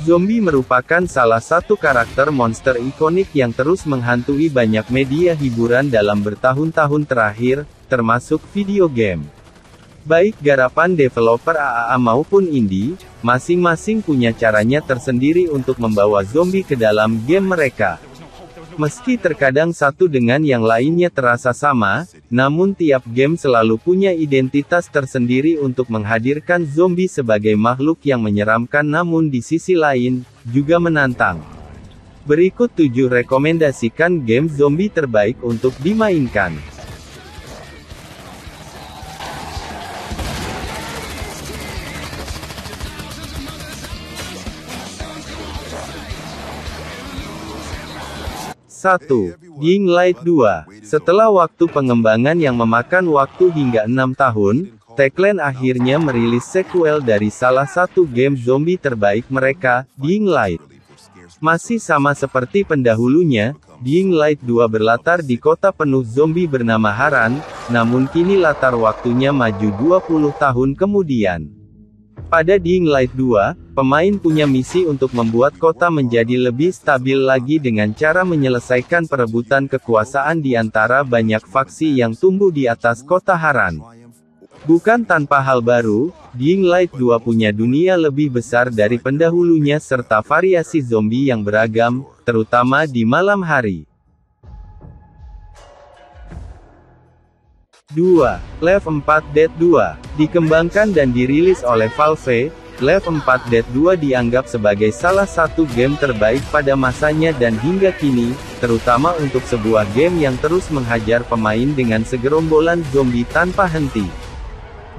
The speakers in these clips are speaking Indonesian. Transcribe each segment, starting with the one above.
Zombie merupakan salah satu karakter monster ikonik yang terus menghantui banyak media hiburan dalam bertahun-tahun terakhir, termasuk video game. Baik garapan developer AAA maupun indie, masing-masing punya caranya tersendiri untuk membawa zombie ke dalam game mereka. Meski terkadang satu dengan yang lainnya terasa sama, namun tiap game selalu punya identitas tersendiri untuk menghadirkan zombie sebagai makhluk yang menyeramkan namun di sisi lain, juga menantang. Berikut 7 rekomendasikan game zombie terbaik untuk dimainkan. 1. Dying Light 2. Setelah waktu pengembangan yang memakan waktu hingga 6 tahun, Techland akhirnya merilis sequel dari salah satu game zombie terbaik mereka, Dying Light. Masih sama seperti pendahulunya, Dying Light 2 berlatar di kota penuh zombie bernama Harran, namun kini latar waktunya maju 20 tahun kemudian. Pada Dying Light 2, pemain punya misi untuk membuat kota menjadi lebih stabil lagi dengan cara menyelesaikan perebutan kekuasaan di antara banyak faksi yang tumbuh di atas kota Harran. Bukan tanpa hal baru, Dying Light 2 punya dunia lebih besar dari pendahulunya serta variasi zombie yang beragam, terutama di malam hari. 2. Left 4 Dead 2. Dikembangkan dan dirilis oleh Valve, Left 4 Dead 2 dianggap sebagai salah satu game terbaik pada masanya dan hingga kini, terutama untuk sebuah game yang terus menghajar pemain dengan segerombolan zombie tanpa henti.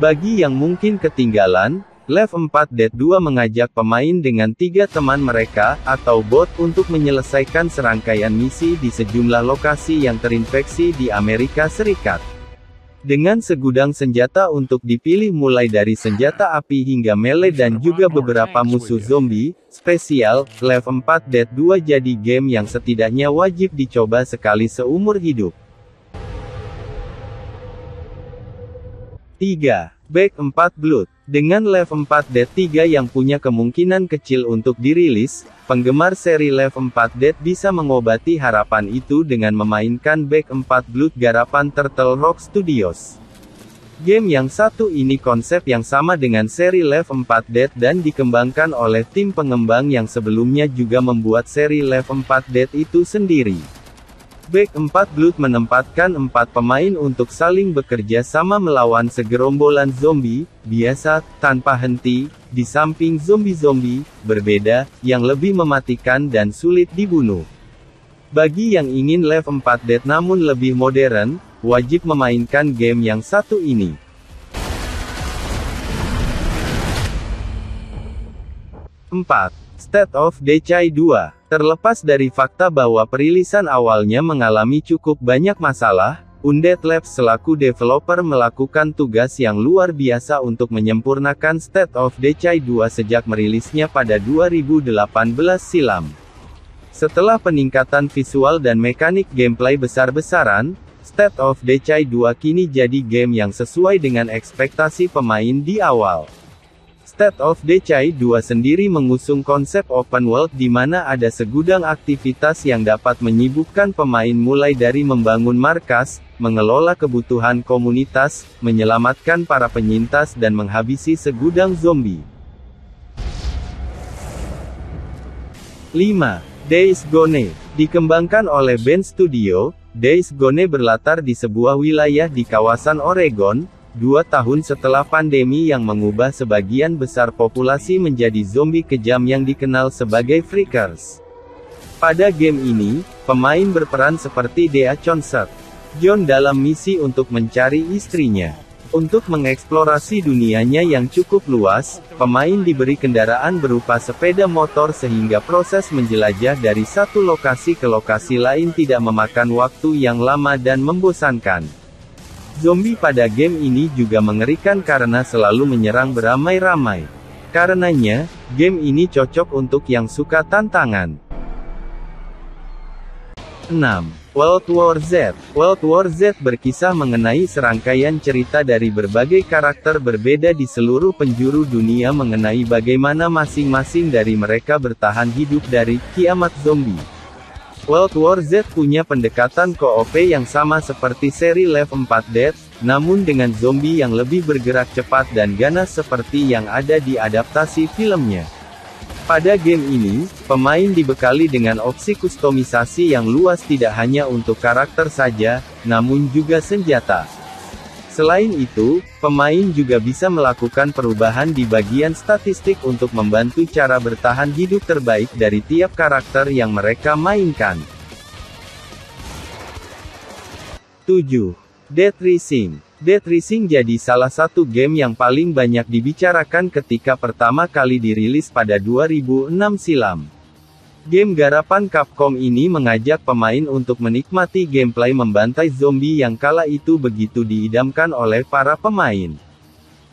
Bagi yang mungkin ketinggalan, Left 4 Dead 2 mengajak pemain dengan 3 teman mereka, atau bot untuk menyelesaikan serangkaian misi di sejumlah lokasi yang terinfeksi di Amerika Serikat. Dengan segudang senjata untuk dipilih mulai dari senjata api hingga melee dan juga beberapa musuh zombie, spesial, Left 4 Dead 2 jadi game yang setidaknya wajib dicoba sekali seumur hidup. 3. Back 4 Blood. Dengan Left 4 Dead 3 yang punya kemungkinan kecil untuk dirilis, penggemar seri Left 4 Dead bisa mengobati harapan itu dengan memainkan Back 4 Blood garapan Turtle Rock Studios. Game yang satu ini konsep yang sama dengan seri Left 4 Dead dan dikembangkan oleh tim pengembang yang sebelumnya juga membuat seri Left 4 Dead itu sendiri. Back 4 Blood menempatkan 4 pemain untuk saling bekerja sama melawan segerombolan zombie, biasa, tanpa henti, di samping zombie-zombie, berbeda, yang lebih mematikan dan sulit dibunuh. Bagi yang ingin Left 4 Dead namun lebih modern, wajib memainkan game yang satu ini. 4. State of Decay 2. Terlepas dari fakta bahwa perilisan awalnya mengalami cukup banyak masalah, Undead Labs selaku developer melakukan tugas yang luar biasa untuk menyempurnakan State of Decay 2 sejak merilisnya pada 2018 silam. Setelah peningkatan visual dan mekanik gameplay besar-besaran, State of Decay 2 kini jadi game yang sesuai dengan ekspektasi pemain di awal. State of Decay 2 sendiri mengusung konsep open world di mana ada segudang aktivitas yang dapat menyibukkan pemain mulai dari membangun markas, mengelola kebutuhan komunitas, menyelamatkan para penyintas dan menghabisi segudang zombie. 5. Days Gone. Dikembangkan oleh Bend Studio, Days Gone berlatar di sebuah wilayah di kawasan Oregon, 2 tahun setelah pandemi yang mengubah sebagian besar populasi menjadi zombie kejam yang dikenal sebagai Freakers. Pada game ini, pemain berperan seperti Dea Concert, John dalam misi untuk mencari istrinya. Untuk mengeksplorasi dunianya yang cukup luas, pemain diberi kendaraan berupa sepeda motor sehingga proses menjelajah dari satu lokasi ke lokasi lain tidak memakan waktu yang lama dan membosankan. Zombie pada game ini juga mengerikan karena selalu menyerang beramai-ramai. Karenanya, game ini cocok untuk yang suka tantangan. 6. World War Z. World War Z berkisah mengenai serangkaian cerita dari berbagai karakter berbeda di seluruh penjuru dunia mengenai bagaimana masing-masing dari mereka bertahan hidup dari kiamat zombie. World War Z punya pendekatan co-op yang sama seperti seri Left 4 Dead, namun dengan zombie yang lebih bergerak cepat dan ganas seperti yang ada di adaptasi filmnya. Pada game ini, pemain dibekali dengan opsi kustomisasi yang luas tidak hanya untuk karakter saja, namun juga senjata. Selain itu, pemain juga bisa melakukan perubahan di bagian statistik untuk membantu cara bertahan hidup terbaik dari tiap karakter yang mereka mainkan. 7. Dead Rising. Dead Rising jadi salah satu game yang paling banyak dibicarakan ketika pertama kali dirilis pada 2006 silam. Game garapan Capcom ini mengajak pemain untuk menikmati gameplay membantai zombie yang kala itu begitu diidamkan oleh para pemain.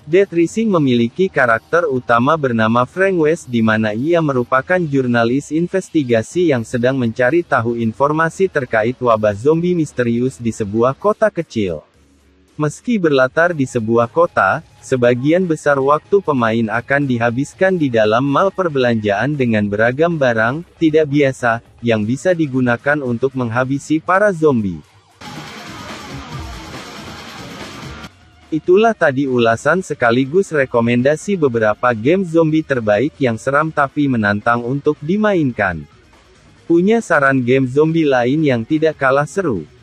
Dead Rising memiliki karakter utama bernama Frank West di mana ia merupakan jurnalis investigasi yang sedang mencari tahu informasi terkait wabah zombie misterius di sebuah kota kecil. Meski berlatar di sebuah kota, sebagian besar waktu pemain akan dihabiskan di dalam mal perbelanjaan dengan beragam barang tidak biasa yang bisa digunakan untuk menghabisi para zombie. Itulah tadi ulasan sekaligus rekomendasi beberapa game zombie terbaik yang seram tapi menantang untuk dimainkan. Punya saran game zombie lain yang tidak kalah seru?